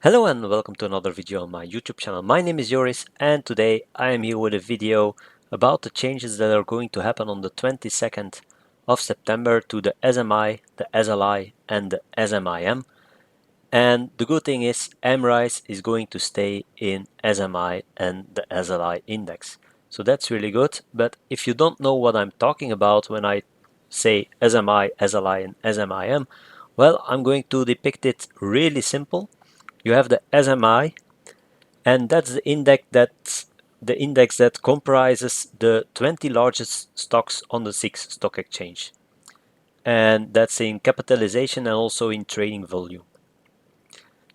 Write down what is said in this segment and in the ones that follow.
Hello and welcome to another video on my YouTube channel. My name is Joris and today I am here with a video about the changes that are going to happen on the 22nd of September to the SMI, the SLI and the SMIM. And the good thing is Amrize is going to stay in SMI and the SLI index. So that's really good. But if you don't know what I'm talking about when I say SMI, SLI and SMIM, well, I'm going to depict it really simple. You have the SMI, and that's the index that comprises the 20 largest stocks on the SIX stock exchange. And that's in capitalization and also in trading volume.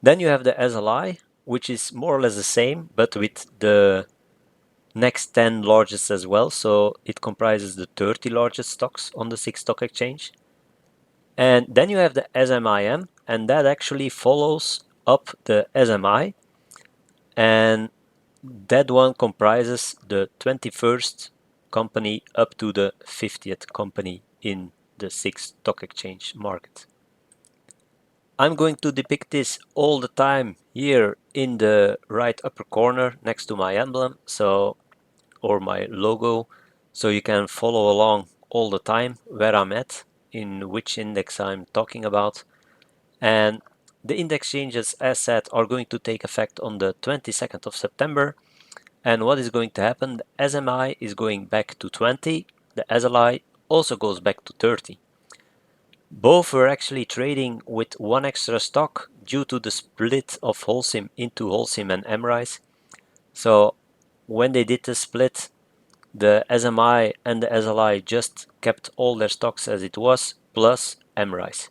Then you have the SLI, which is more or less the same, but with the next 10 largest as well. So it comprises the 30 largest stocks on the SIX stock exchange. And then you have the SMIM, and that actually follows up the SMI. And that one comprises the 21st company up to the 50th company in the SIX stock exchange market. I'm going to depict this all the time here in the right upper corner next to my emblem, or my logo, so you can follow along all the time where I'm at, in which index I'm talking about. And the index changes, as said, are going to take effect on the 22nd of September. And what is going to happen? The SMI is going back to 20, the SLI also goes back to 30. Both were actually trading with one extra stock due to the split of Holcim into Holcim and Amrize. So when they did the split, the SMI and the SLI just kept all their stocks as it was, plus Amrize.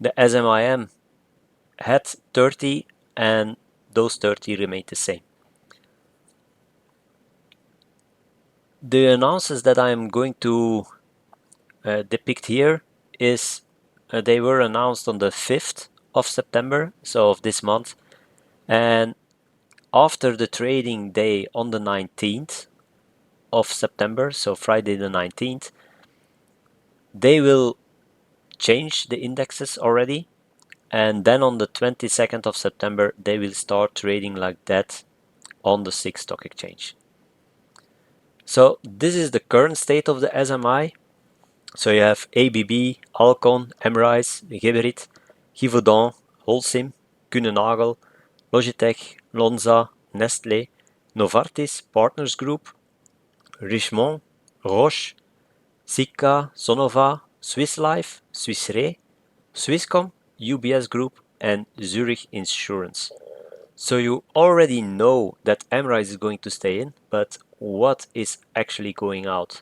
The SMIM had 30 and those 30 remained the same. The announcements that I'm going to depict here is they were announced on the 5th of September, so of this month, and after the trading day on the 19th of September, so Friday the 19th, they will change the indexes already, and then on the 22nd of September they will start trading like that on the SIX stock exchange. So this is the current state of the SMI. So you have ABB, Alcon, Amrize, Geberit, Givaudan, Holcim, Kuehne+Nagel, Logitech, Lonza, Nestlé, Novartis, Partners Group, Richemont, Roche, Sika, Sonova, Swiss Life, Swiss Re, Swisscom, UBS Group and Zurich Insurance. So you already know that Amrize is going to stay in, but what is actually going out?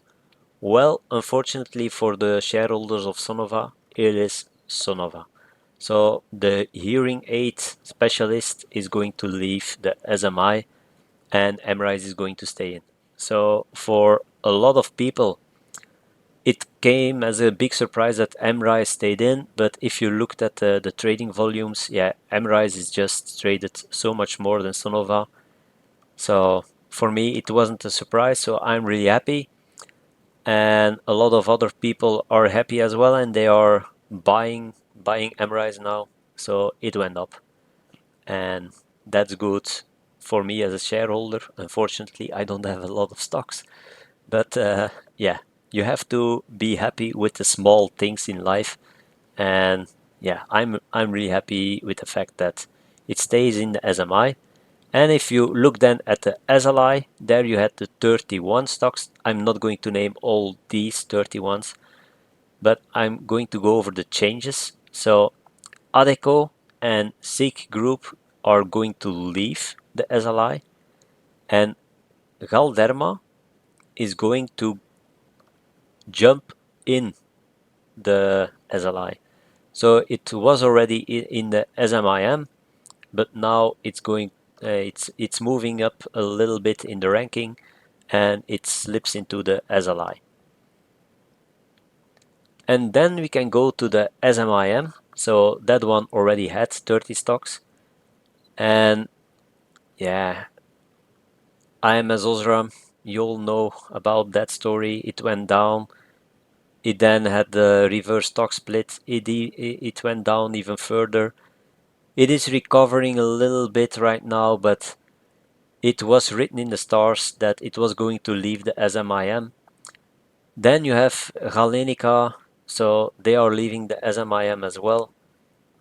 Well, unfortunately for the shareholders of Sonova, it is Sonova. So the hearing aid specialist is going to leave the SMI and Amrize is going to stay in. So for a lot of people, it came as a big surprise that Amrize stayed in, but if you looked at the trading volumes, yeah, Amrize is just traded so much more than Sonova. So for me, it wasn't a surprise, so I'm really happy. And a lot of other people are happy as well, and they are buying Amrize now, so it went up, and that's good for me as a shareholder. Unfortunately, I don't have a lot of stocks, but yeah, you have to be happy with the small things in life, and yeah, I'm really happy with the fact that it stays in the SMI. And if you look then at the SLI, there you had the 31 stocks. I'm not going to name all these 31s, but I'm going to go over the changes. So Adecco and SIG Group are going to leave the SLI, and Galderma is going to jump in the SLI. So it was already in the SMIM, but now it's moving up a little bit in the ranking, and it slips into the SLI. And then we can go to the SMIM. So that one already had 30 stocks, and yeah, IMS Osram, you all know about that story. It went down. It then had the reverse stock split. It went down even further. It is recovering a little bit right now, but it was written in the stars that it was going to leave the SMIM. Then you have Galenica, so they are leaving the SMIM as well.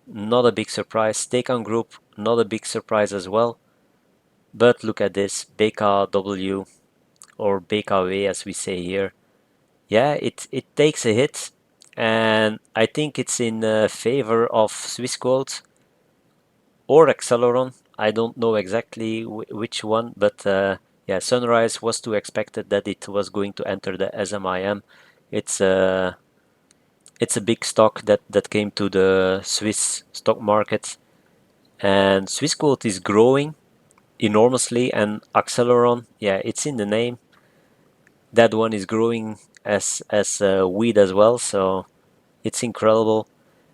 Not a big surprise. Tecan Group, not a big surprise as well. But look at this, BKW or BKW as we say here. Yeah, it takes a hit, and I think it's in favor of Swissquote or Acceleron. I don't know exactly which one, but yeah, Sunrise was to expected that it was going to enter the SMIM. It's a big stock that came to the Swiss stock market, and Swissquote is growing enormously, and Acceleron, yeah, it's in the name. That one is growing as weed as well, so it's incredible.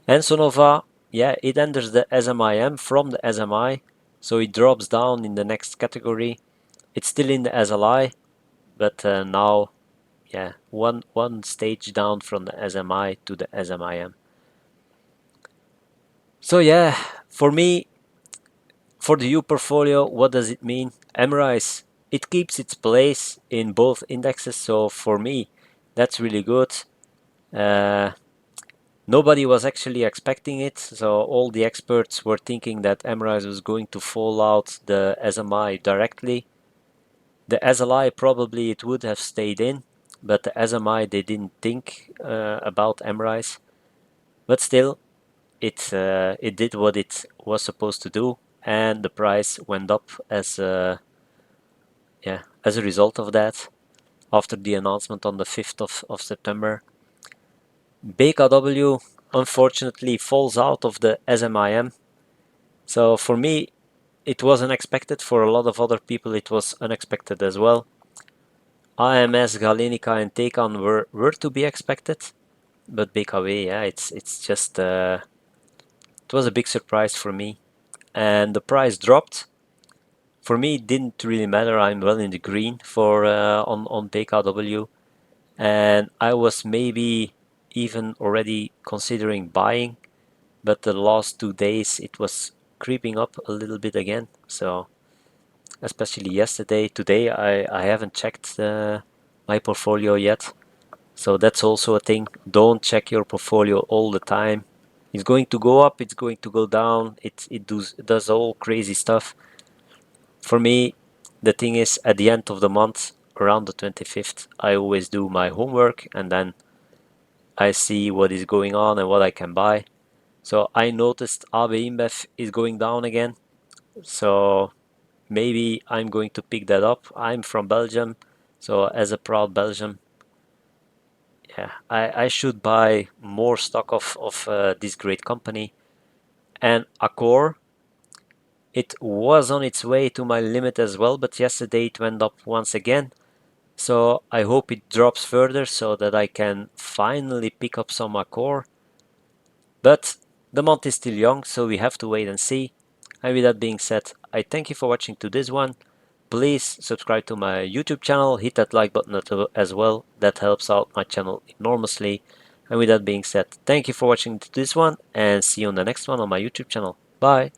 And Sonova, yeah, it enters the SMIM from the SMI, so it drops down in the next category. It's still in the SLI, but now, yeah, one stage down from the SMI to the SMIM. So yeah, for me, for the Yuh-Portfolio, what does it mean? Amrize, it keeps its place in both indexes, so for me, that's really good. Nobody was actually expecting it, so all the experts were thinking that Amrize was going to fall out the SMI directly. The SLI probably it would have stayed in, but the SMI they didn't think about Amrize. But still, it did what it was supposed to do, and the price went up as as a result of that after the announcement on the 5th of September. BKW unfortunately falls out of the SMIM. So for me, it was unexpected. For a lot of other people, it was unexpected as well. AMS, Galenica, and Tecan were to be expected, but BKW, yeah, it's just it was a big surprise for me, and the price dropped. For me, it didn't really matter. I'm well in the green for on BKW, and I was maybe even already considering buying, but the last 2 days it was creeping up a little bit again. So especially yesterday, today I haven't checked my portfolio yet. So that's also a thing. Don't check your portfolio all the time. It's going to go up, it's going to go down. It does all crazy stuff. For me, the thing is at the end of the month, around the 25th, I always do my homework and then I see what is going on and what I can buy. So I noticed AB InBev is going down again. So maybe I'm going to pick that up. I'm from Belgium, so as a proud Belgian, yeah, I should buy more stock of this great company. And Accor, it was on its way to my limit as well, but yesterday it went up once again. So I hope it drops further so that I can finally pick up some Accor. But the month is still young, so we have to wait and see. And with that being said, I thank you for watching to this one. Please subscribe to my YouTube channel, hit that like button as well, that helps out my channel enormously. And with that being said, thank you for watching this one and see you on the next one on my YouTube channel. Bye!